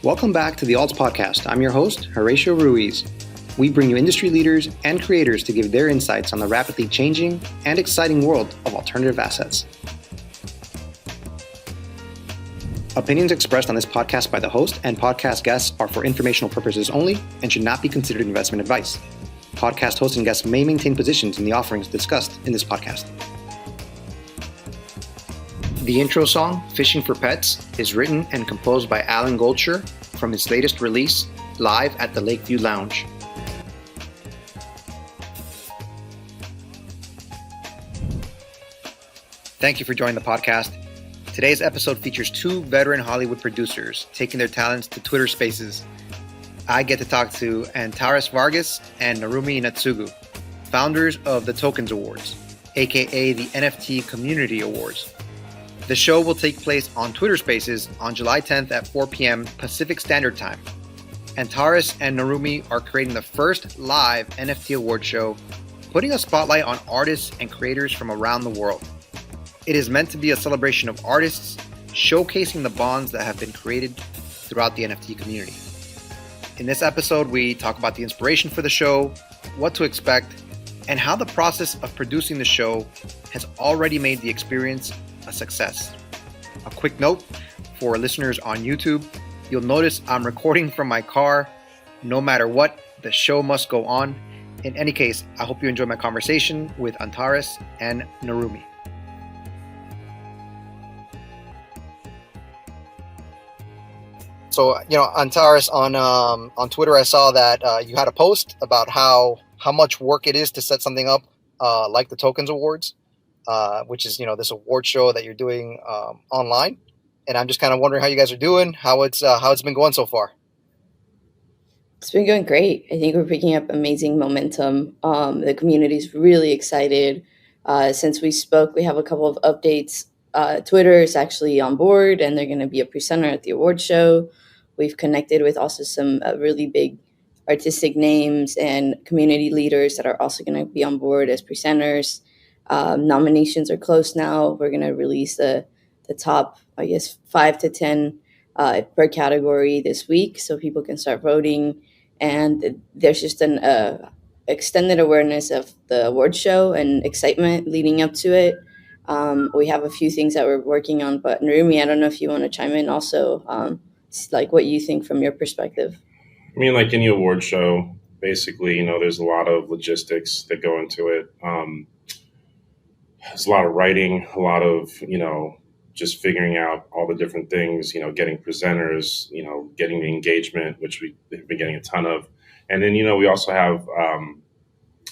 Welcome back to the Alts Podcast. I'm your host, Horatio Ruiz. We bring you industry leaders and creators to give their insights on the rapidly changing and exciting world of alternative assets. Opinions expressed on this podcast by the host and podcast guests are for informational purposes only and should not be considered investment advice. Podcast hosts and guests may maintain positions in the offerings discussed in this podcast. The intro song, Fishing for Pets, is written and composed by Alan Goldshire from his latest release, Live at the Lakeview Lounge. Thank you for joining the podcast. Today's episode features two veteran Hollywood producers taking their talents to Twitter Spaces. I get to talk to Antares Vargas and Narumi Natsugu, founders of the Tokens Awards, aka the NFT Community Awards. The show will take place on Twitter Spaces on July 10th at 4 p.m. Pacific Standard Time. Antares and Narumi are creating the first live NFT award show, putting a spotlight on artists and creators from around the world. It is meant to be a celebration of artists, showcasing the bonds that have been created throughout the NFT community. In this episode, we talk about the inspiration for the show, what to expect, and how the process of producing the show has already made the experience a success. A quick note for listeners on YouTube, you'll notice I'm recording from my car. No matter what, the show must go on. In any case, I hope you enjoy my conversation with Antares and Narumi. So, Antares, on Twitter, I saw that you had a post about how much work it is to set something up like the Tokens Awards. Which is, this award show that you're doing online. And I'm just kind of wondering how you guys are doing, how it's been going so far. It's been going great. I think we're picking up amazing momentum. The community's really excited. Since we spoke, we have a couple of updates. Twitter is actually on board, and they're going to be a presenter at the award show. We've connected with also some really big artistic names and community leaders that are also going to be on board as presenters. Nominations are close now. We're going to release the top, 5 to 10 per category this week so people can start voting. And there's just an extended awareness of the award show and excitement leading up to it. We have a few things that we're working on, but Narumi, I don't know if you want to chime in also, like what you think from your perspective. I mean, like any award show, basically, there's a lot of logistics that go into it. There's a lot of writing, a lot of, just figuring out all the different things, getting presenters, getting the engagement, which we've been getting a ton of. And then, we also have,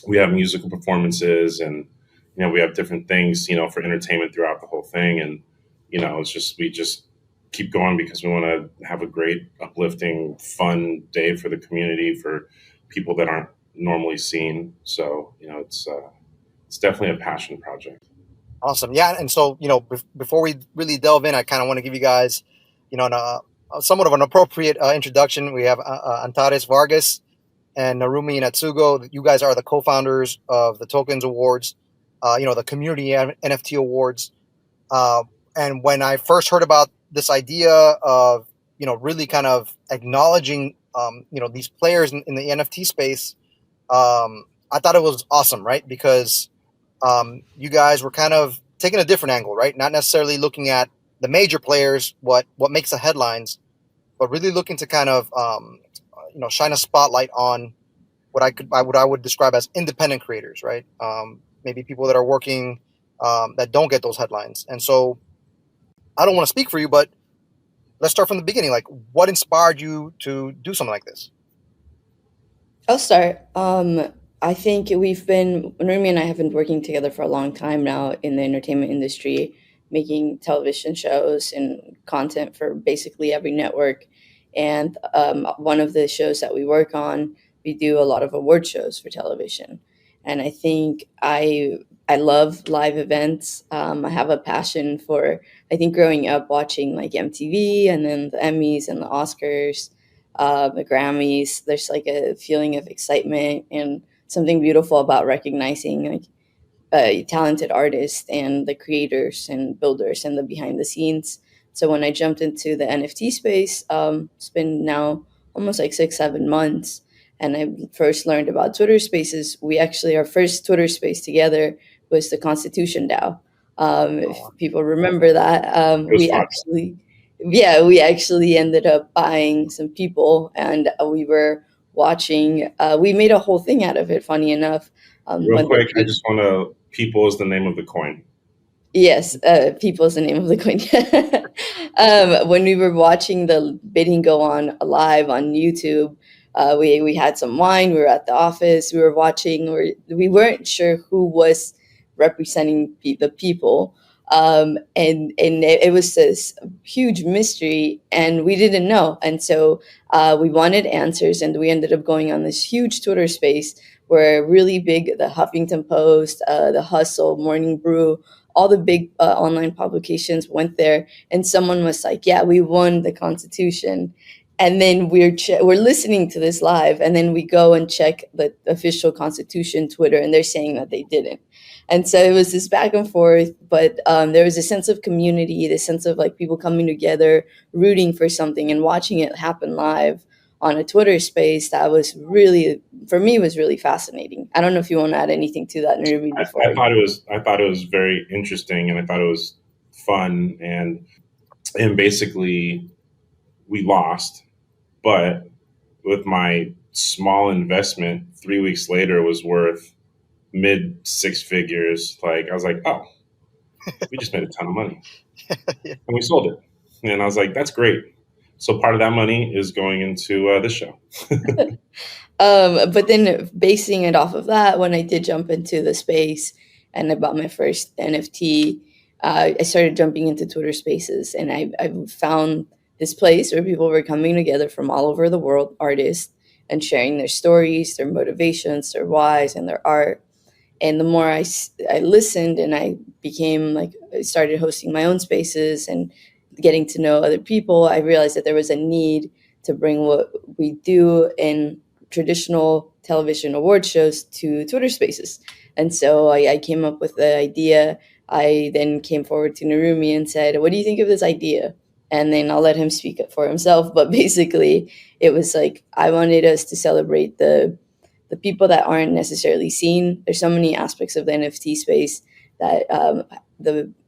we have musical performances and, we have different things, for entertainment throughout the whole thing. And, we just keep going because we want to have a great, uplifting, fun day for the community, for people that aren't normally seen. So, it's definitely a passion project. Awesome. Yeah. And so, before we really delve in, I kind of want to give you guys, somewhat of an appropriate introduction. We have Antares Vargas and Narumi Natsugu. You guys are the co-founders of the Tokens Awards, the Community NFT Awards. And when I first heard about this idea of, really kind of acknowledging, these players in the NFT space, I thought it was awesome, right? Because you guys were kind of taking a different angle, right? Not necessarily looking at the major players, what makes the headlines, but really looking to kind of, shine a spotlight on what I would describe as independent creators, right? Maybe people that are working that don't get those headlines. And so I don't want to speak for you, but let's start from the beginning. Like, what inspired you to do something like this? I'll start. I think Narumi and I have been working together for a long time now in the entertainment industry, making television shows and content for basically every network. And one of the shows that we work on, we do a lot of award shows for television. And I think I love live events. I have a passion for, I think growing up watching like MTV and then the Emmys and the Oscars, the Grammys, there's like a feeling of excitement and something beautiful about recognizing like talented artists and the creators and builders and the behind the scenes So when I jumped into the NFT space, it's been now almost like 6, 7 months. And I first learned about Twitter Spaces. Our first Twitter space together was the Constitution DAO. If people remember that, It was fun. we actually ended up buying some people, and we were watching. We made a whole thing out of it. Funny enough, Real when quick, I just want to, people is the name of the coin. yes, people is the name of the coin. When we were watching the bidding go on live on YouTube, we had some wine. We were at the office. We were watching. We weren't sure who was representing the people, and it was this huge mystery, and we didn't know. And so we wanted answers, and we ended up going on this huge Twitter space where really big, the Huffington Post, the Hustle, Morning Brew, all the big online publications went there, and someone was like, "Yeah, we won the Constitution." And then we're listening to this live, and then we go and check the official Constitution Twitter, and they're saying that they didn't. And so it was this back and forth, but there was a sense of community, the sense of like people coming together, rooting for something, and watching it happen live on a Twitter space. That was really, for me, was really fascinating. I don't know if you want to add anything to that, Nirumi, before. I thought it was very interesting, and I thought it was fun, and basically we lost, but with my small investment, 3 weeks later was worth mid six figures. Like I was like, oh, we just made a ton of money, and we sold it, and I was like, that's great. So part of that money is going into this show. But then basing it off of that, when I did jump into the space and I bought my first NFT, I started jumping into Twitter Spaces, and I found this place where people were coming together from all over the world, artists, and sharing their stories, their motivations, their whys, and their art. And the more I listened, and I became like, I started hosting my own spaces and getting to know other people, I realized that there was a need to bring what we do in traditional television award shows to Twitter Spaces. And so I came up with the idea. I then came forward to Narumi and said, "What do you think of this idea?" And then I'll let him speak up for himself. But basically, it was like I wanted us to celebrate the people that aren't necessarily seen. There's so many aspects of the NFT space that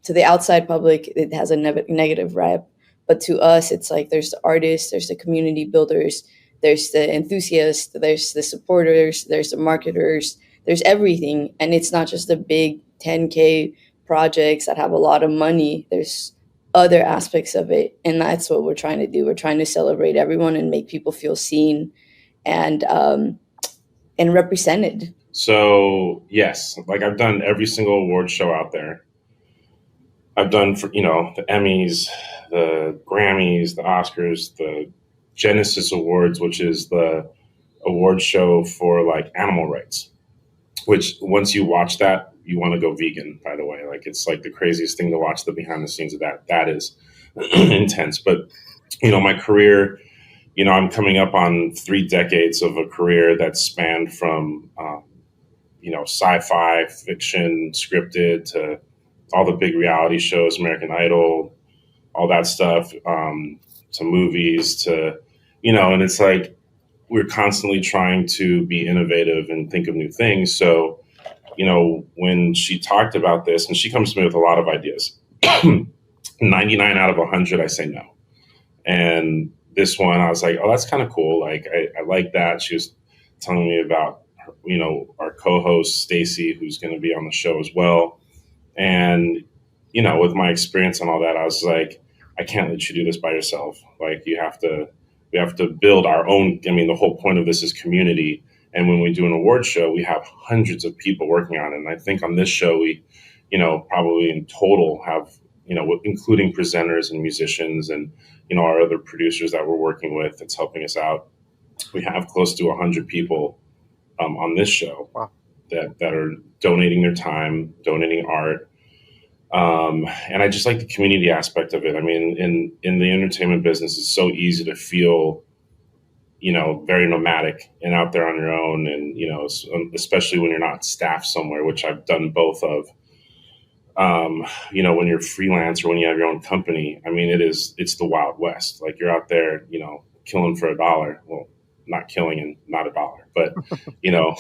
to the outside public, it has a negative rep. But to us, it's like there's the artists, there's the community builders, there's the enthusiasts, there's the supporters, there's the marketers, there's everything. And it's not just the big 10K projects that have a lot of money. There's other aspects of it. And that's what we're trying to do. We're trying to celebrate everyone and make people feel seen and represented. So yes, like I've done every single award show out there. I've done for the Emmys, the Grammys, the Oscars, the Genesis Awards, which is the award show for like animal rights, which once you watch that, you want to go vegan, by the way. Like it's like the craziest thing to watch the behind the scenes of that. That is intense. But my career, I'm coming up on 3 decades of a career that spanned from sci-fi, fiction, scripted, to all the big reality shows, American Idol, all that stuff, to movies, to, and it's like we're constantly trying to be innovative and think of new things. So, when she talked about this, and she comes to me with a lot of ideas, 99 out of 100, I say no. And this one, I was like, oh, that's kind of cool. Like, I like that. She was telling me about, our co-host, Stacy, who's going to be on the show as well. And, with my experience and all that, I was like, I can't let you do this by yourself. Like we have to build our own. I mean, the whole point of this is community. And when we do an award show, we have hundreds of people working on it. And I think on this show, we, probably in total have, including presenters and musicians and, our other producers that we're working with that's helping us out. We have close to 100 people on this show. Wow. that are donating their time, donating art. And I just like the community aspect of it. I mean, in the entertainment business, it's so easy to feel, very nomadic and out there on your own. And, especially when you're not staffed somewhere, which I've done both of. when you're freelance or when you have your own company, I mean, it's the Wild West. Like you're out there, killing for $1. Well, not killing and not $1, but you know,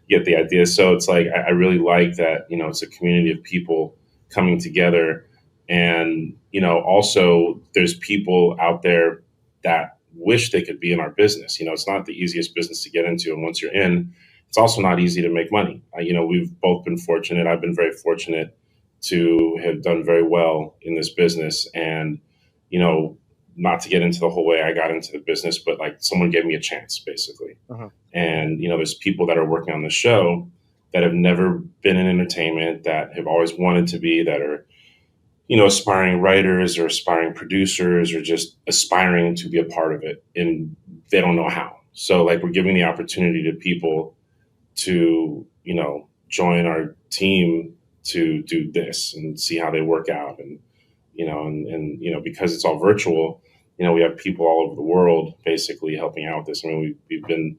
you get the idea. So it's like I really like that. It's a community of people coming together, and also there's people out there that wish they could be in our business. It's not the easiest business to get into, and once you're in, it's also not easy to make money. We've both been fortunate. I've been very fortunate to have done very well in this business, and not to get into the whole way I got into the business, but like someone gave me a chance, basically. And there's people that are working on the show that have never been in entertainment, that have always wanted to be, that are aspiring writers or aspiring producers or just aspiring to be a part of it, and they don't know how. So like we're giving the opportunity to people to join our team to do this and see how they work out, and because it's all virtual, we have people all over the world basically helping out with this. I mean, we've been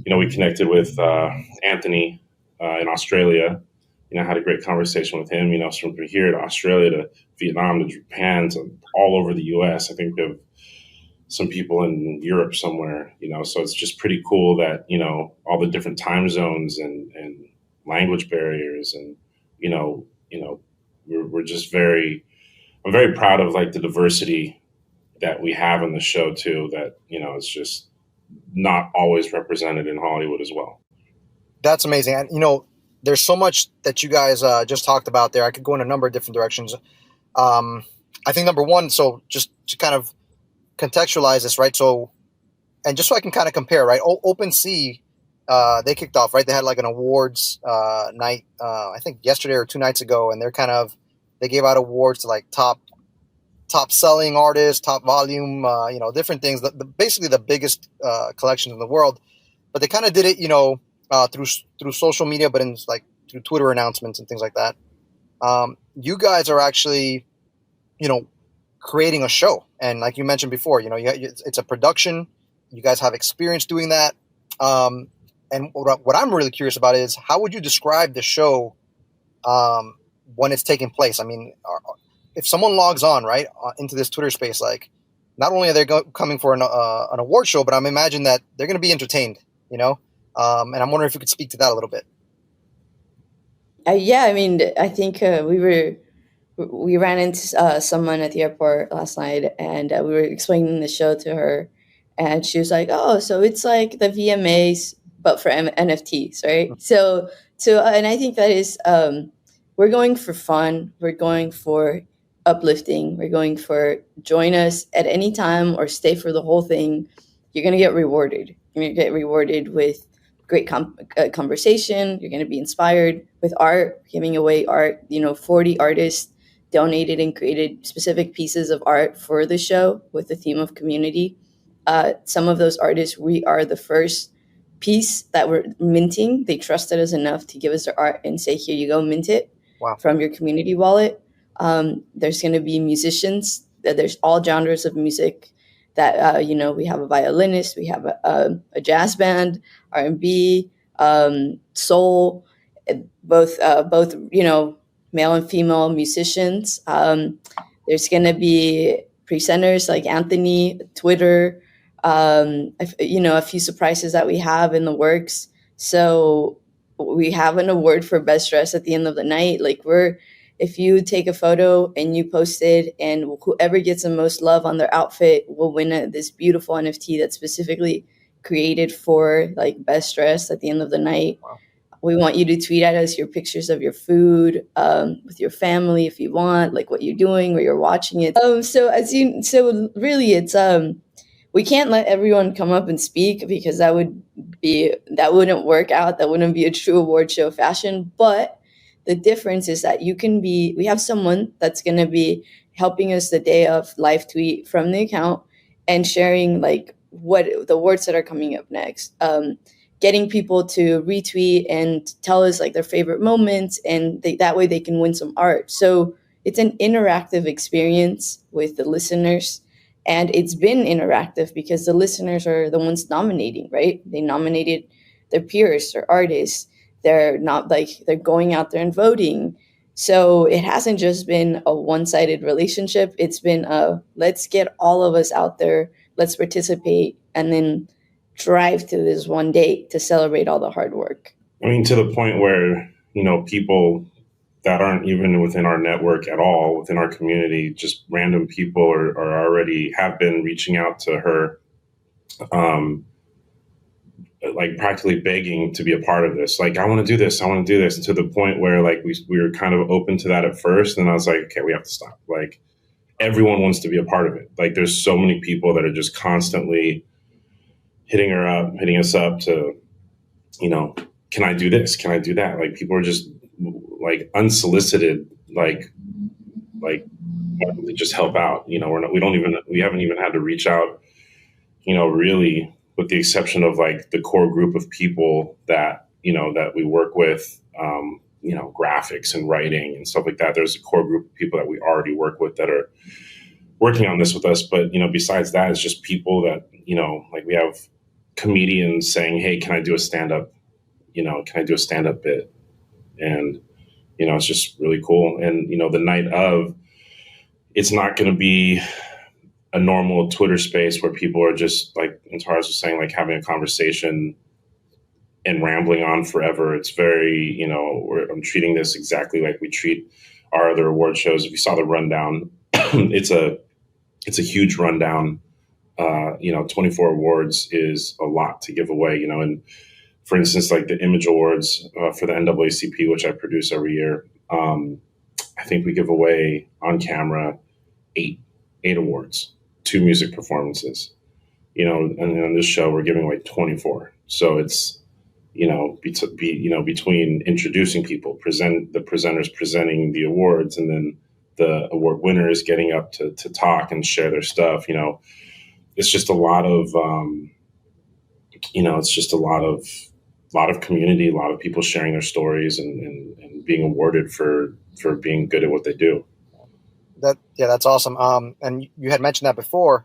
we connected with Anthony in Australia. Had a great conversation with him. From here to Australia to Vietnam to Japan to all over the U.S. I think we have some people in Europe somewhere. So it's just pretty cool that all the different time zones and language barriers, and we're just I'm very proud of like the diversity that we have in the show too, that it's just not always represented in Hollywood as well. That's amazing. And there's so much that you guys just talked about there. I could go in a number of different directions. I think number one, so just to kind of contextualize this, right? So, and just so I can kind of compare, right? OpenSea, they kicked off, right? They had like an awards night, I think yesterday or 2 nights ago, and they gave out awards to like top selling artists, top volume, different things. Basically the biggest collections in the world. But they kind of did it, through social media, but in like through Twitter announcements and things like that. You guys are actually, creating a show, and like you mentioned before, it's a production. You guys have experience doing that. And what I'm really curious about is how would you describe the show when it's taking place? I mean, if someone logs on right into this Twitter space, like not only are they coming for an award show, but I'm imagining that they're going to be entertained, and I'm wondering if you could speak to that a little bit. Yeah, I mean, I think we ran into someone at the airport last night, and we were explaining the show to her, and she was like, "Oh, so it's like the VMAs, but for NFTs, right?" So, and I think that is, we're going for fun, we're going for uplifting, we're going for join us at any time or stay for the whole thing. You're gonna get rewarded. You're gonna get rewarded with great conversation. You're going to be inspired with art, giving away art. 40 artists donated and created specific pieces of art for the show with the theme of community. Some of those artists, we are the first piece that we're minting. They trusted us enough to give us their art and say, here you go, mint it. Wow. From your community wallet. There's going to be musicians. There's all genres of music that, we have a violinist, we have a jazz band, R&B, soul, both male and female musicians. There's going to be presenters like Anthony, Twitter, a few surprises that we have in the works. So we have an award for best dress at the end of the night. If you take a photo and you post it, and whoever gets the most love on their outfit will win this beautiful NFT that's specifically created for best dress at the end of the night. Wow. We want you to tweet at us your pictures of your food with your family if you want, like what you're doing, where you're watching it. So really, it's we can't let everyone come up and speak because that wouldn't work out. That wouldn't be a true award show fashion. But the difference is that we have someone that's going to be helping us the day of live tweet from the account and sharing what the awards that are coming up next, getting people to retweet and tell us their favorite moments, and that way they can win some art. So it's an interactive experience with the listeners, and it's been interactive because the listeners are the ones nominating, right? They nominated their peers, their artists. They're not they're going out there and voting. So it hasn't just been a one-sided relationship. It's been a let's get all of us out there, let's participate, and then drive to this one day to celebrate all the hard work. I mean, to the point where, people that aren't even within our network at all, within our community, just random people are already have been reaching out to her, like practically begging to be a part of this. Like, I want to do this. I want to do this. And to the point where like we were kind of open to that at first. And I was like, okay, we have to stop. Like, everyone wants to be a part of it. Like, there's so many people that are just constantly hitting us up to, can I do this? Can I do that? Like, people are just like unsolicited, like to just help out. We haven't even had to reach out, really, with the exception of like the core group of people that, that we work with, graphics and writing and stuff like that. There's a core group of people that we already work with that are working on this with us. But, besides that, it's just people that, like we have comedians saying, hey, can I do a stand-up, bit? And, it's just really cool. And, the night of, it's not going to be a normal Twitter space where people are just like, as far as saying, like having a conversation and rambling on forever. It's very, I'm treating this exactly like we treat our other award shows. If you saw the rundown, it's a huge rundown. 24 awards is a lot to give away, and for instance, like the Image Awards for the NAACP, which I produce every year, I think we give away on camera eight awards, 2 music performances, and on this show we're giving away 24. So it's, between introducing people, the presenters presenting the awards, and then the award winners getting up to talk and share their stuff, it's just a lot of, it's just a lot of community, a lot of people sharing their stories and being awarded for being good at what they do. That's awesome. And you had mentioned that before,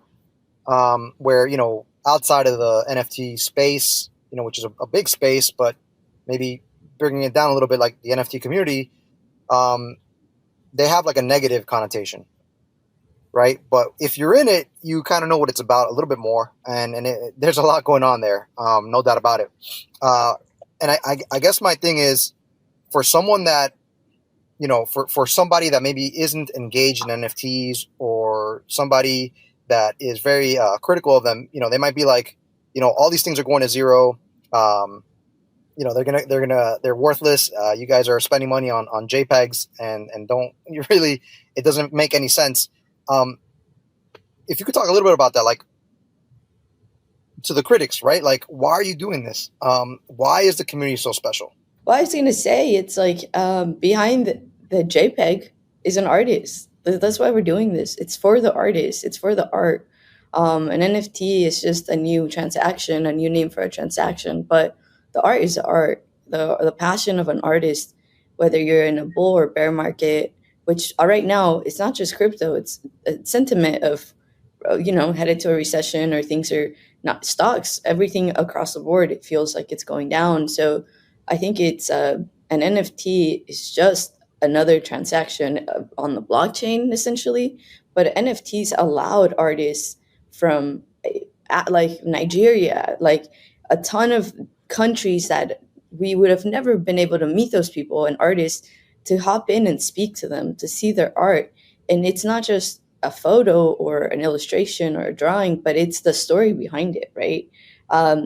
where, outside of the NFT space, which is a big space, but maybe bringing it down a little bit, like the NFT community, they have like a negative connotation, right? But if you're in it, you kind of know what it's about a little bit more, and there's a lot going on there, no doubt about it. And I guess my thing is, for someone that, for somebody that maybe isn't engaged in NFTs, or somebody that is very critical of them, they might be like, all these things are going to zero. They're worthless. You guys are spending money on JPEGs and don't you really, it doesn't make any sense. If you could talk a little bit about that, like to the critics, right? Like, why are you doing this? Why is the community so special? Well, I was going to say, it's like behind the JPEG is an artist. That's why we're doing this. It's for the artist. It's for the art. An NFT is just a new transaction, a new name for a transaction. But the art is the art. The passion of an artist, whether you're in a bull or bear market, which right now, it's not just crypto. It's a sentiment of, headed to a recession, or things are not stocks, everything across the board. It feels like it's going down. So I think it's an NFT is just another transaction on the blockchain, essentially. But NFTs allowed artists from like Nigeria, like a ton of countries that we would have never been able to meet those people and artists, to hop in and speak to them, to see their art. And it's not just a photo or an illustration or a drawing, but it's the story behind it, right?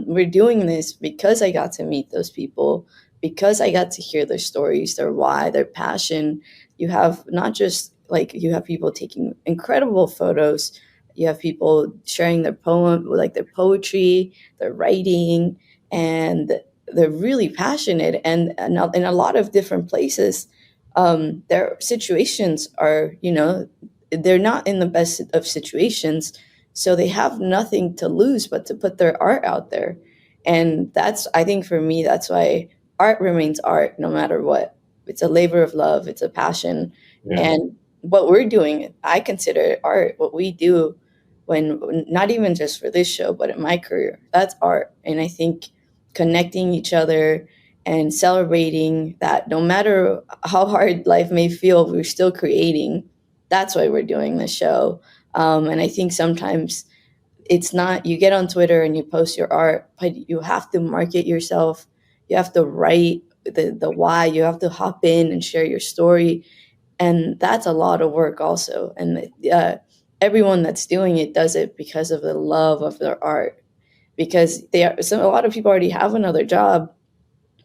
We're doing this because I got to meet those people, because I got to hear their stories, their why, their passion. You have not just like, you have people taking incredible photos, you have people sharing their poem, like their poetry, their writing, and they're really passionate. And in a lot of different places, their situations are, they're not in the best of situations. So they have nothing to lose but to put their art out there. And that's, I think for me, that's why art remains art no matter what. It's a labor of love, it's a passion. Yeah. And what we're doing, I consider art. What we do, when not even just for this show, but in my career, that's art. And I think connecting each other and celebrating that no matter how hard life may feel, we're still creating. That's why we're doing this show. And I think sometimes it's not, you get on Twitter and you post your art, but you have to market yourself. You have to write the why. You have to hop in and share your story. And that's a lot of work also. And everyone that's doing it does it because of the love of their art. Because a lot of people already have another job,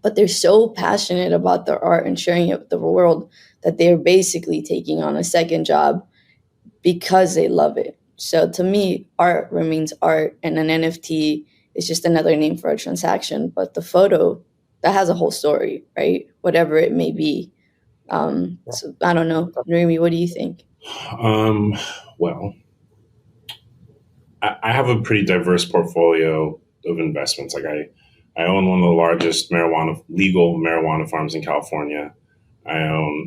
but they're so passionate about their art and sharing it with the world that they're basically taking on a second job because they love it. So to me, art remains art, and an NFT is just another name for a transaction. But the photo, that has a whole story, right? Whatever it may be. So I don't know, Remy, what do you think? Well, I have a pretty diverse portfolio of investments. Like I own one of the largest legal marijuana farms in California. I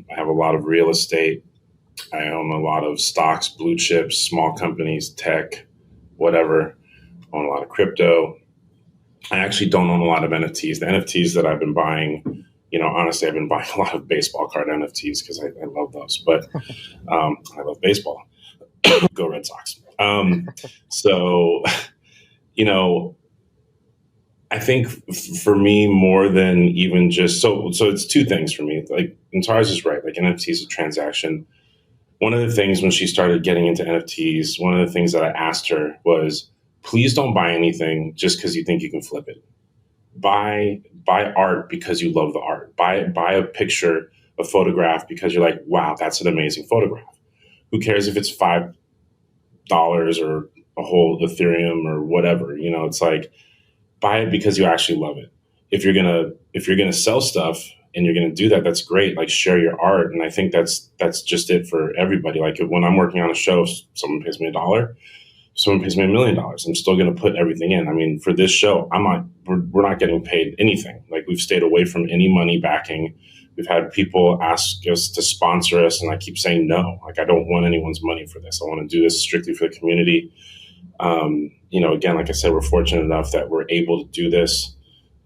have a lot of real estate. I own a lot of stocks, blue chips, small companies, tech, whatever. I own a lot of crypto. I actually don't own a lot of NFTs. The NFTs that I've been buying, honestly, I've been buying a lot of baseball card NFTs because I love those. But I love baseball. Go Red Sox. So, I think for me, more than even just so it's two things for me. Like, and Tara's is right. Like, NFT is a transaction. One of the things when she started getting into NFTs, one of the things that I asked her was, please don't buy anything just because you think you can flip it. Buy art because you love the art. Buy a picture, a photograph because you're like, wow, that's an amazing photograph. Who cares if it's $5 or a whole Ethereum or whatever? It's like, buy it because you actually love it. If you're gonna sell stuff and you're gonna do that, that's great. Like, share your art, and I think that's just it for everybody. Like, when I'm working on a show, if someone pays me $1, someone pays me $1 million, I'm still gonna put everything in. I mean, for this show, we're not getting paid anything. Like, we've stayed away from any money backing. We've had people ask us to sponsor us, and I keep saying no. Like, I don't want anyone's money for this. I want to do this strictly for the community. Again, like I said, we're fortunate enough that we're able to do this.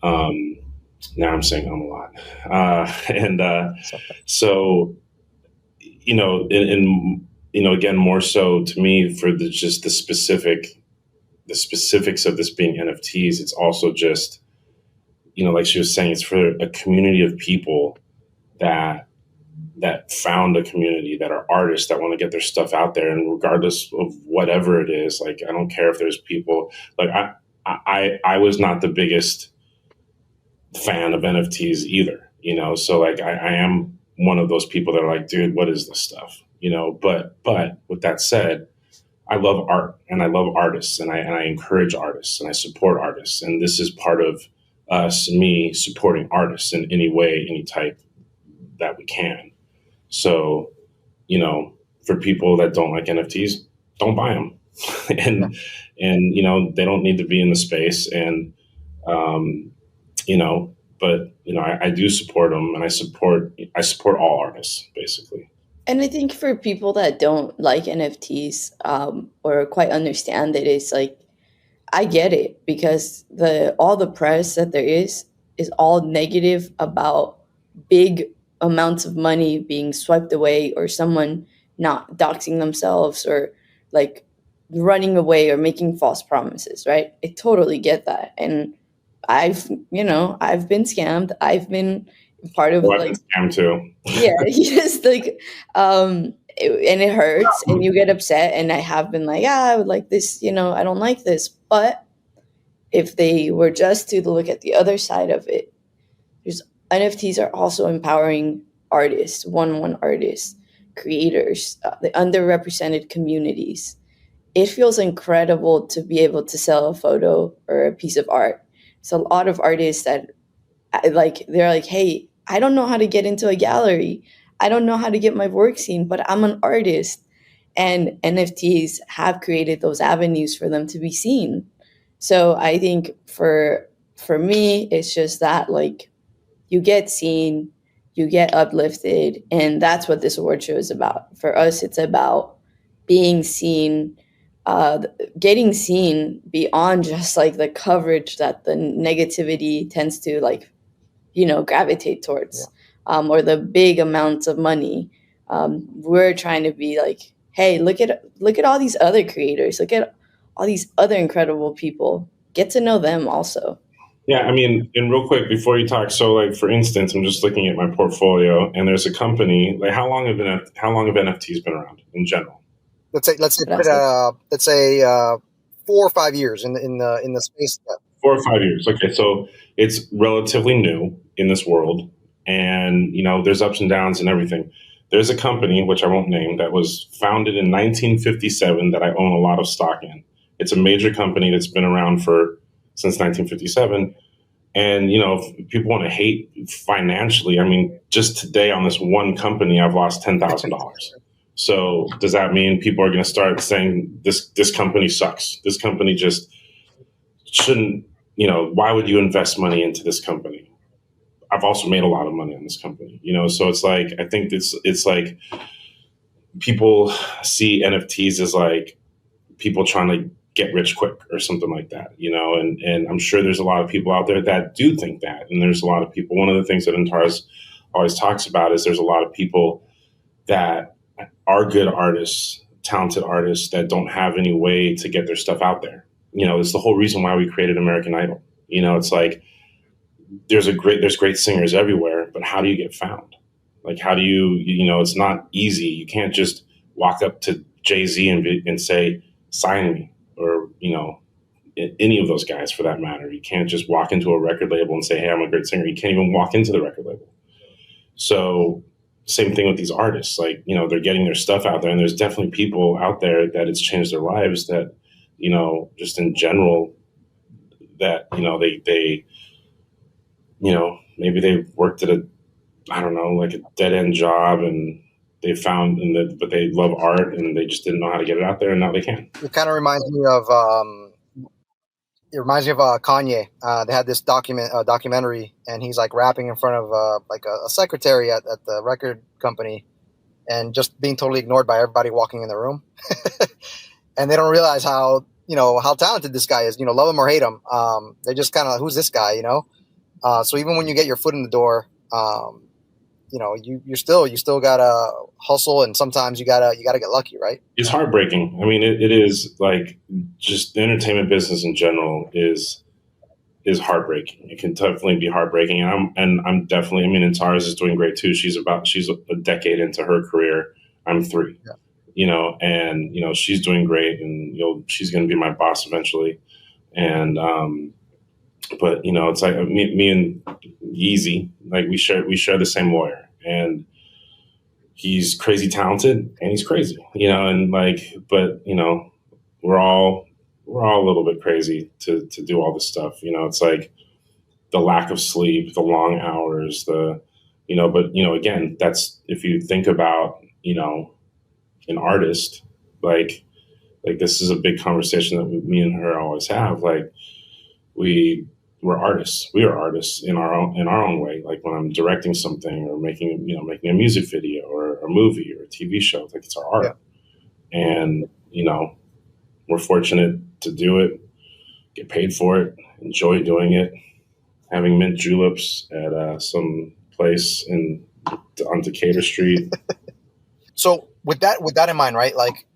Now I'm saying a lot. So, again, more so to me for the specifics of this being NFTs, it's also just, like she was saying, it's for a community of people that found a community, that are artists that want to get their stuff out there. And regardless of whatever it is, like, I don't care if there's people like, I was not the biggest fan of NFTs either, so like, I am one of those people that are like, dude, what is this stuff? But with that said, I love art and I love artists, and I encourage artists and I support artists. And this is part of me supporting artists in any way, any type that we can. So, for people that don't like NFTs, don't buy them. and they don't need to be in the space. And, but I do support them, and I support all artists, basically. And I think for people that don't like NFTs or quite understand it, it's like, I get it, because all the press that there is all negative about big amounts of money being swiped away, or someone not doxing themselves, or like running away or making false promises, right? I totally get that. And I've been scammed. I've been part of I've been scammed too. Yeah, just like, and it hurts and you get upset. And I have been like, I would like this, I don't like this. But if they were just to look at the other side of it, NFTs are also empowering artists, one artists, creators, the underrepresented communities. It feels incredible to be able to sell a photo or a piece of art. So a lot of artists that they're like, hey, I don't know how to get into a gallery. I don't know how to get my work seen, but I'm an artist. And NFTs have created those avenues for them to be seen. So I think for me, it's just that, like, you get seen, you get uplifted, and that's what this award show is about. For us, it's about being seen, getting seen beyond just like the coverage that the negativity tends to like gravitate towards, or the big amounts of money. We're trying to be like, hey, look at all these other creators, look at all these other incredible people, get to know them also. Yeah, I mean, and real quick before you talk, so like for instance, I'm just looking at my portfolio, and there's a company. Like, how long have NFTs been around in general? Let's say 4 or 5 years in the space. 4 or 5 years. Okay, so it's relatively new in this world, and there's ups and downs and everything. There's a company, which I won't name, that was founded in 1957 that I own a lot of stock in. It's a major company that's been around since 1957. And, if people want to hate financially, I mean, just today on this one company, I've lost $10,000. So does that mean people are going to start saying this company sucks? This company just shouldn't, why would you invest money into this company? I've also made a lot of money on this company, so it's like, I think it's like people see NFTs as like people trying to get rich quick or something like that, and I'm sure there's a lot of people out there that do think that. And there's a lot of people, one of the things that Antares always talks about is there's a lot of people that are good artists, talented artists that don't have any way to get their stuff out there. It's the whole reason why we created American Idol. It's like, there's great singers everywhere, but how do you get found? Like, how do you, it's not easy. You can't just walk up to Jay-Z and say, sign me, or, any of those guys for that matter. You can't just walk into a record label and say, hey, I'm a great singer. You can't even walk into the record label. So same thing with these artists, like, they're getting their stuff out there, and there's definitely people out there that it's changed their lives that, just in general, that, they maybe they worked at like a dead end job, and they found, but they love art, and they just didn't know how to get it out there, and now they can. It kind of reminds me of Kanye. They had this documentary, and he's like rapping in front of like a secretary at the record company, and just being totally ignored by everybody walking in the room. And they don't realize how talented this guy is. Love him or hate him. They're just kind of like, who's this guy? So even when you get your foot in the door, you still gotta hustle, and sometimes you gotta get lucky, right? It's heartbreaking. I mean, it is, like, just the entertainment business in general is heartbreaking. It can definitely be heartbreaking, and I'm definitely. I mean, Antares is doing great too. She's a decade into her career. I'm 3. Yeah. And she's doing great, and she's going to be my boss eventually. And but it's like me and Yeezy, like we share the same lawyer, and he's crazy talented and he's crazy, and like, but we're all a little bit crazy to do all this stuff. It's like the lack of sleep, the long hours, but again, that's, if you think about, an artist, like this is a big conversation that me and her always have. Like, we're artists. We are artists in our own way. Like, when I'm directing something or making a music video or a movie or a TV show, like, it's our art. Yeah. And, we're fortunate to do it, get paid for it, enjoy doing it, having mint juleps at some place on Decatur Street. So with that in mind, right? Like,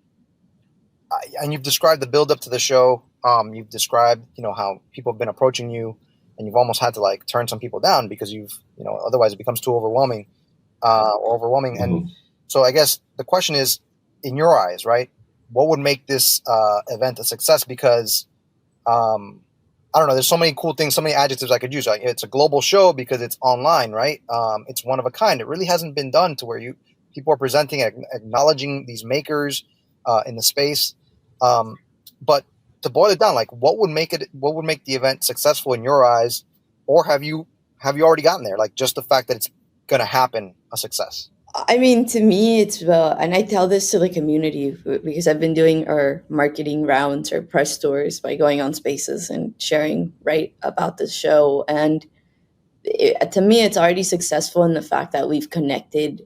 and you've described the build up to the show. You've described, how people have been approaching you, and you've almost had to like turn some people down because otherwise it becomes too overwhelming. Mm-hmm. And so I guess the question is, in your eyes, right, what would make this event a success? Because I don't know, there's so many cool things, so many adjectives I could use. Like, it's a global show because it's online, right? It's one of a kind. It really hasn't been done to where people are presenting, acknowledging these makers in the space. But to boil it down, like, what would make the event successful in your eyes, or have you already gotten there? Like, just the fact that it's going to happen, a success. I mean, to me, it's and I tell this to the community because I've been doing our marketing rounds or press tours by going on spaces and sharing about the show. And to me, it's already successful in the fact that we've connected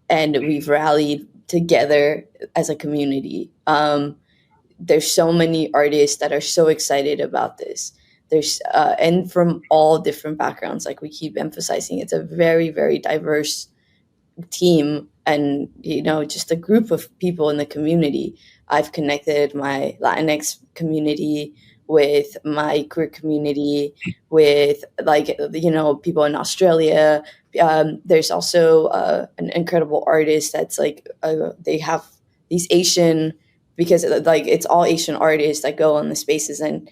and we've rallied together as a community. There's so many artists that are so excited about this. There's and from all different backgrounds. Like we keep emphasizing, it's a very, very diverse team, and just a group of people in the community. I've connected my Latinx community with my queer community, with people in Australia. There's also an incredible artist that's they have these Asian, because it's all Asian artists that go on the spaces, and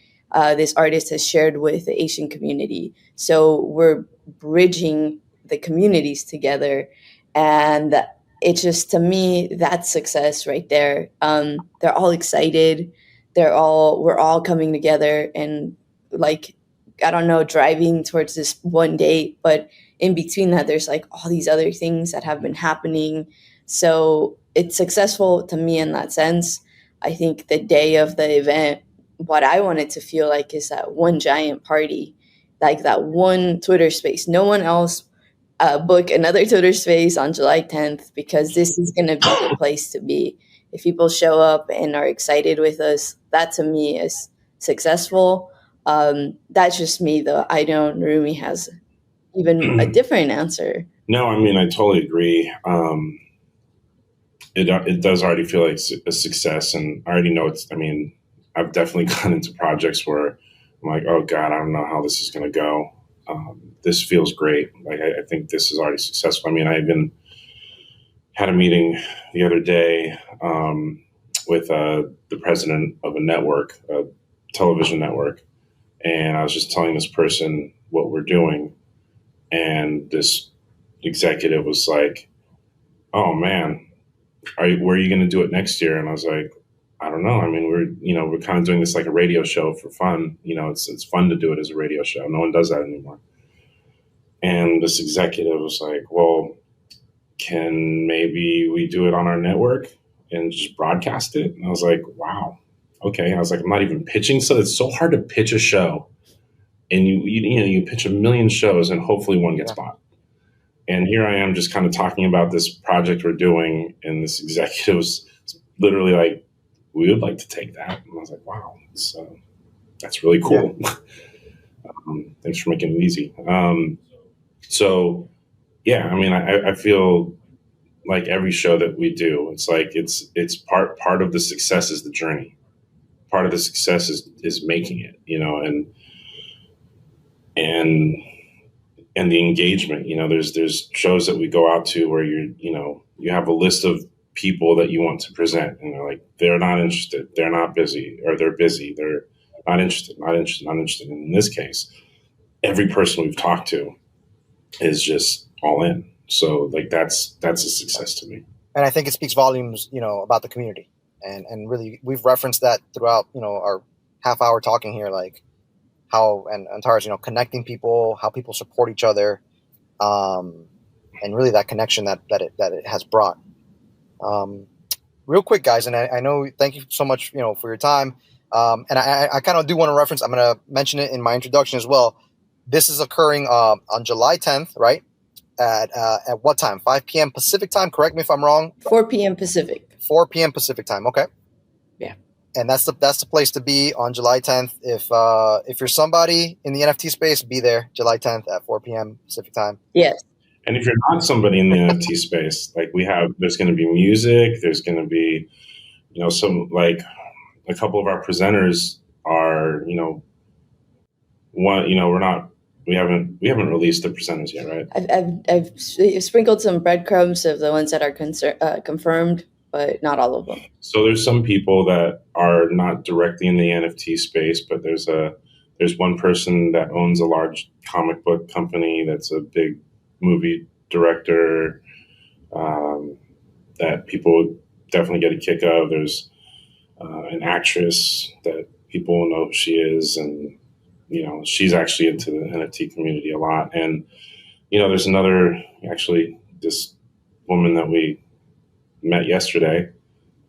this artist has shared with the Asian community. So we're bridging the communities together, and it's just, to me, that's success right there. They're all excited. We're all coming together and, I don't know, driving towards this one date, but in between that, there's all these other things that have been happening. So it's successful to me in that sense. I think the day of the event, what I want it to feel like is that one giant party, like that one Twitter space. No one else book another Twitter space on July 10th, because this is going to be the place to be. If people show up and are excited with us, that to me is successful. That's just me, though. I know Narumi has even a different answer. No, I mean, I totally agree. It does already feel like a success, and I already know I've definitely gone into projects where I'm like, oh God, I don't know how this is going to go. This feels great. I think this is already successful. I mean, I even had a meeting the other day with the president of a network, a television network, and I was just telling this person what we're doing, and this executive was like, "Oh man, where are you going to do it next year?" And I was like, I don't know. I mean, we're kind of doing this like a radio show for fun. It's fun to do it as a radio show. No one does that anymore. And this executive was like, well, can maybe we do it on our network and just broadcast it? And I was like, wow. Okay. I was like, I'm not even pitching. So it's so hard to pitch a show, and you pitch a million shows and hopefully one gets bought. And here I am just kind of talking about this project we're doing, and this executive was literally like, we would like to take that. And I was like, wow, that's really cool. Yeah. Thanks for making it easy. So, yeah, I mean, I feel like every show that we do, it's like it's part of the success is the journey. Part of the success is making it, and the engagement. There's shows that we go out to where you have a list of people that you want to present, and they're not interested, they're not busy, or they're busy, they're not interested. And in this case, every person we've talked to is just all in. So that's a success to me. And I think it speaks volumes, about the community, and really we've referenced that throughout, our half hour talking here, like how and Tara's, connecting people, how people support each other, and really that connection that it has brought. Real quick, guys, and I know, thank you so much, for your time. And I kind of do want to reference, I'm going to mention it in my introduction as well. This is occurring on July 10th, right? At what time? 5 p.m. Pacific time. Correct me if I'm wrong. 4 p.m. Pacific. 4 p.m. Pacific time. Okay. Yeah. And that's the place to be on July 10th. If you're somebody in the NFT space, be there July 10th at 4 p.m. Pacific time. Yes. And if you're not somebody in the NFT space, there's going to be music. There's going to be, some a couple of our presenters are, we haven't released the presenters yet, right? I've sprinkled some breadcrumbs of the ones that are confirmed, but not all of them. So there's some people that are not directly in the NFT space, but there's one person that owns a large comic book company that's a big movie director that people definitely get a kick of. There's an actress that people know who she is, and she's actually into the NFT community a lot. And there's this woman that we met yesterday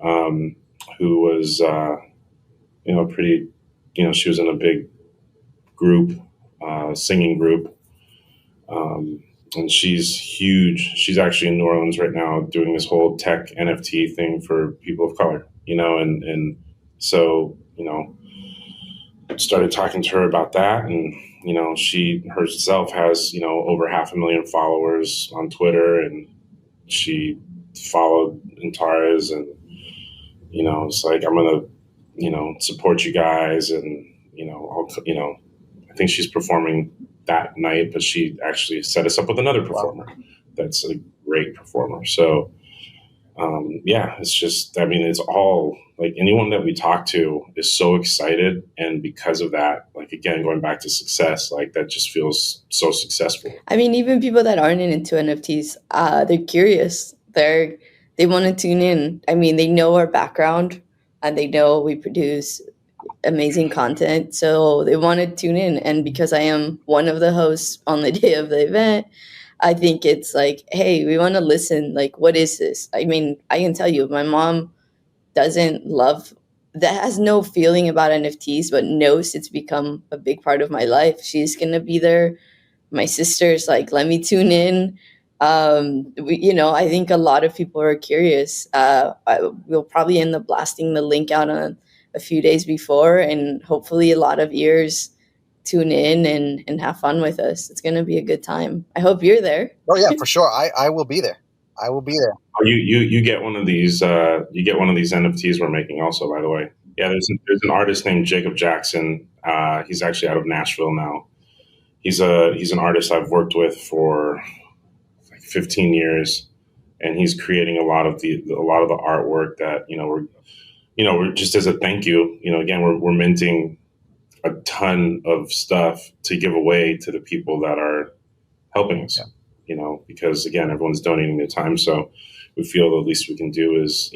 who was pretty, she was in a big group, singing group. And she's huge. She's actually in New Orleans right now doing this whole tech NFT thing for people of color, and so, started talking to her about that, and she herself has over 500,000 followers on Twitter, and she followed Antares, and it's like, I'm gonna support you guys, and I think she's performing that night, but she actually set us up with another performer that's a great performer. So it's just, it's all like, anyone that we talk to is so excited. And because of that, like, again, going back to success, like, that just feels so successful. I mean, even people that aren't into NFTs, they're curious. They want to tune in. I mean, they know our background and they know we produce amazing content. So they want to tune in. And because I am one of the hosts on the day of the event, I think it's like, hey, we want to listen. Like, what is this? I mean, I can tell you, my mom has no feeling about NFTs, but knows it's become a big part of my life. She's going to be there. My sister's like, let me tune in. I think a lot of people are curious. We'll probably end up blasting the link out on a few days before, and hopefully a lot of ears tune in and have fun with us. It's going to be a good time. I hope you're there. Oh yeah, for sure. I will be there. I will be there. Oh, you get one of these. You get one of these NFTs we're making also, by the way. Yeah, there's an artist named Jacob Jackson. He's actually out of Nashville now. He's an artist I've worked with for like 15 years, and he's creating a lot of the artwork that we're just as a thank you. Again, we're minting a ton of stuff to give away to the people that are helping us. Yeah. Because again, everyone's donating their time, so we feel the least we can do is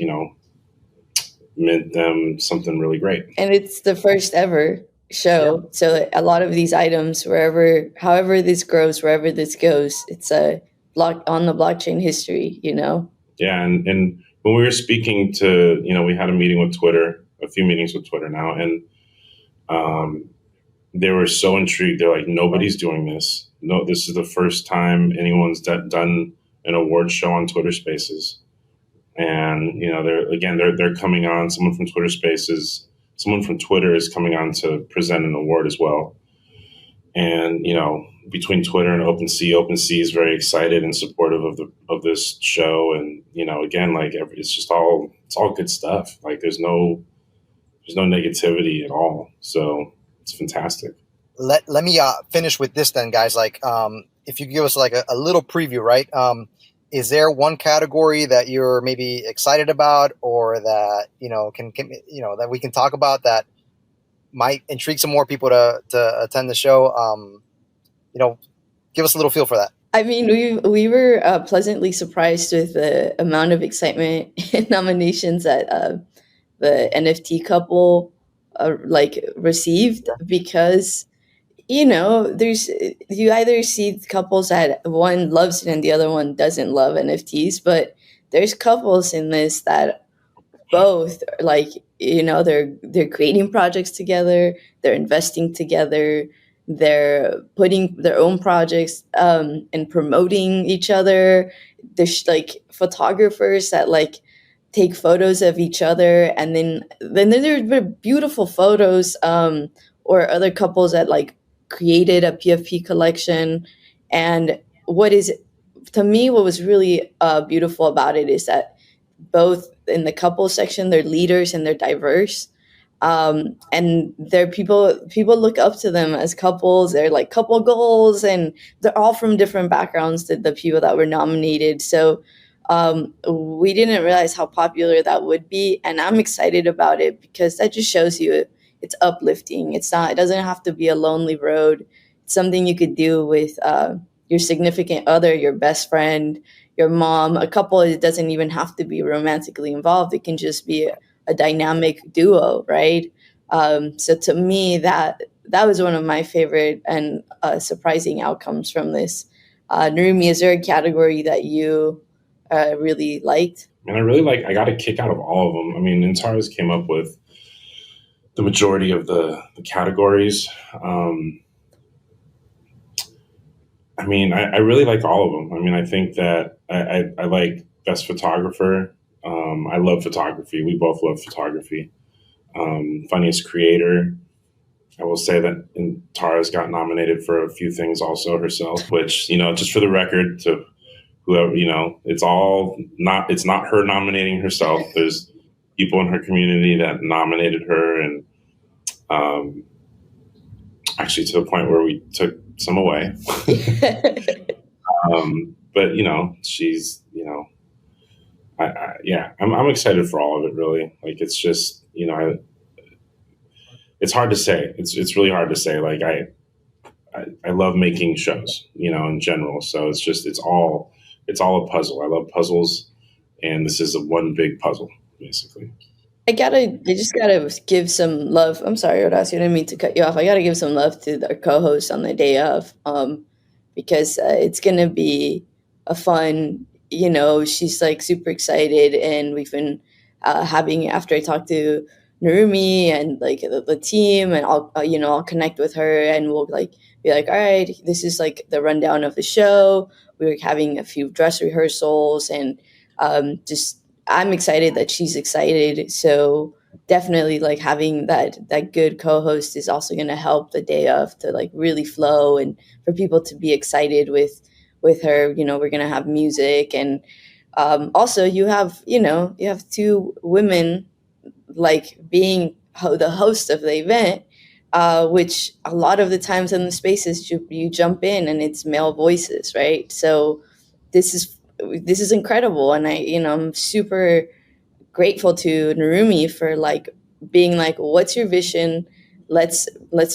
mint them something really great. And it's the first ever show. Yeah. So a lot of these items, however this grows, wherever this goes, it's a block on the blockchain history, Yeah. And when we were speaking to, we had a meeting with Twitter, a few meetings with Twitter now. And they were so intrigued. They're like, nobody's doing this. No, this is the first time anyone's done an award show on Twitter Spaces. And, they're coming on, someone from Twitter Spaces, someone from Twitter is coming on to present an award as well. And, between Twitter and OpenSea is very excited and supportive of this show. And, again, like, it's all good stuff. Like, there's no negativity at all. So it's fantastic. Let me finish with this then, guys. Like, if you could give us like a little preview, right? Is there one category that you're maybe excited about, or that can that we can talk about that might intrigue some more people to attend the show? Give us a little feel for that. I mean, we were pleasantly surprised with the amount of excitement and nominations that the NFT couple received, because you either see couples that one loves it and the other one doesn't love NFTs, but there's couples in this that both they're creating projects together, they're investing together, they're putting their own projects and promoting each other. There's photographers that take photos of each other, and then there are beautiful photos or other couples that created a PFP collection. And what was really beautiful about it is that both in the couple section, they're leaders and they're diverse. And they're people look up to them as couples. They're like couple goals, and they're all from different backgrounds, the people that were nominated. So we didn't realize how popular that would be. And I'm excited about it because that just shows you it's uplifting. It doesn't have to be a lonely road. It's something you could do with your significant other, your best friend, your mom. A couple, it doesn't even have to be romantically involved. It can just be a dynamic duo, right? So to me, that was one of my favorite and surprising outcomes from this. Narumi, is there a category that you really liked? And I got a kick out of all of them. I mean, Antares came up with the majority of the categories. I really like all of them. I mean, I think that I like best photographer. I love photography. We both love photography. Funniest creator. I will say that Tara's got nominated for a few things also herself, which, just for the record, to whoever, it's not her nominating herself. There's people in her community that nominated her, and actually to the point where we took some away. But she's, I'm excited for all of it, really. Like, it's just, it's hard to say. It's really hard to say. Like, I love making shows, in general. So it's all a puzzle. I love puzzles, and this is one big puzzle, basically. I just gotta give some love. I'm sorry, Horacio, I didn't mean to cut you off. I gotta give some love to our co-host on the day of, because it's gonna be a fun. She's like super excited, and we've been having, after I talked to Narumi and like the team, and I'll connect with her, and we'll like be like, all right, this is like the rundown of the show. We were having a few dress rehearsals, and I'm excited that she's excited. So definitely like having that good co-host is also going to help the day of to like really flow, and for people to be excited with her. We're going to have music, and also you have two women like being the host of the event, which a lot of the times in the spaces you jump in and it's male voices, right? So this is incredible, and I'm super grateful to Narumi for like being like, what's your vision? Let's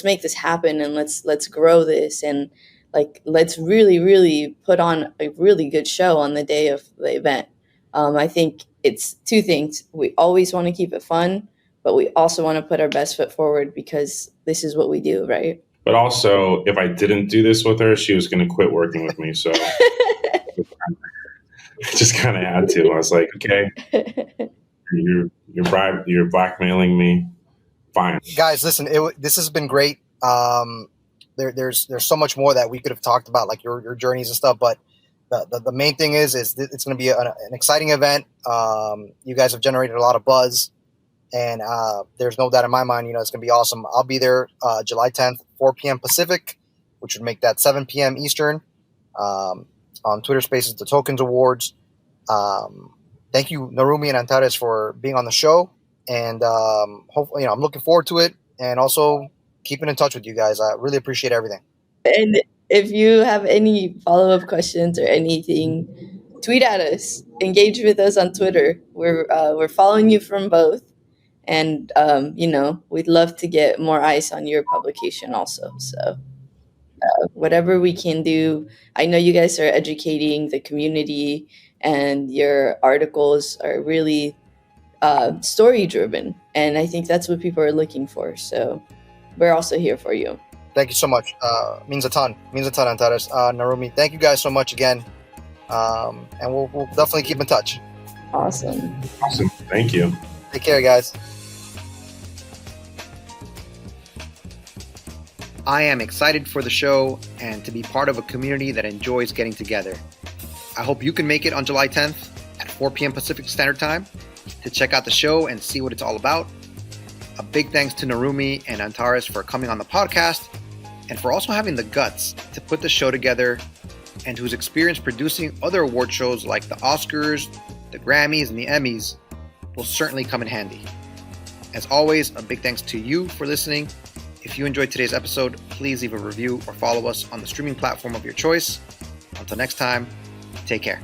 make this happen, and let's grow this, and like let's really, really put on a really good show on the day of the event. I think it's two things. We always want to keep it fun, but we also want to put our best foot forward, because this is what we do, right? But also, if I didn't do this with her, she was going to quit working with me. So just kind of had to. I was like, okay, you're blackmailing me. Fine. Guys, listen, this has been great. There's so much more that we could have talked about, like your journeys and stuff, but the main thing is it's going to be an exciting event. You guys have generated a lot of buzz, and there's no doubt in my mind, it's going to be awesome. I'll be there July 10th, 4 p.m. Pacific, which would make that 7 p.m. Eastern, on Twitter Spaces, the Tokens Awards. Thank you, Narumi and Antares, for being on the show, and hopefully, I'm looking forward to it, and also keeping in touch with you guys. I really appreciate everything. And if you have any follow-up questions or anything, tweet at us, engage with us on Twitter. We're following you from both, and we'd love to get more eyes on your publication also. So whatever we can do. I know you guys are educating the community, and your articles are really story driven, and I think that's what people are looking for. So we're also here for you. Thank you so much. Means a ton, Antares. Narumi, thank you guys so much again. And we'll definitely keep in touch. Awesome. Thank you. Take care, guys. I am excited for the show and to be part of a community that enjoys getting together. I hope you can make it on July 10th at 4 p.m. Pacific Standard Time to check out the show and see what it's all about. A big thanks to Narumi and Antares for coming on the podcast, and for also having the guts to put the show together, and whose experience producing other award shows like the Oscars, the Grammys, and the Emmys will certainly come in handy. As always, a big thanks to you for listening. If you enjoyed today's episode, please leave a review or follow us on the streaming platform of your choice. Until next time, take care.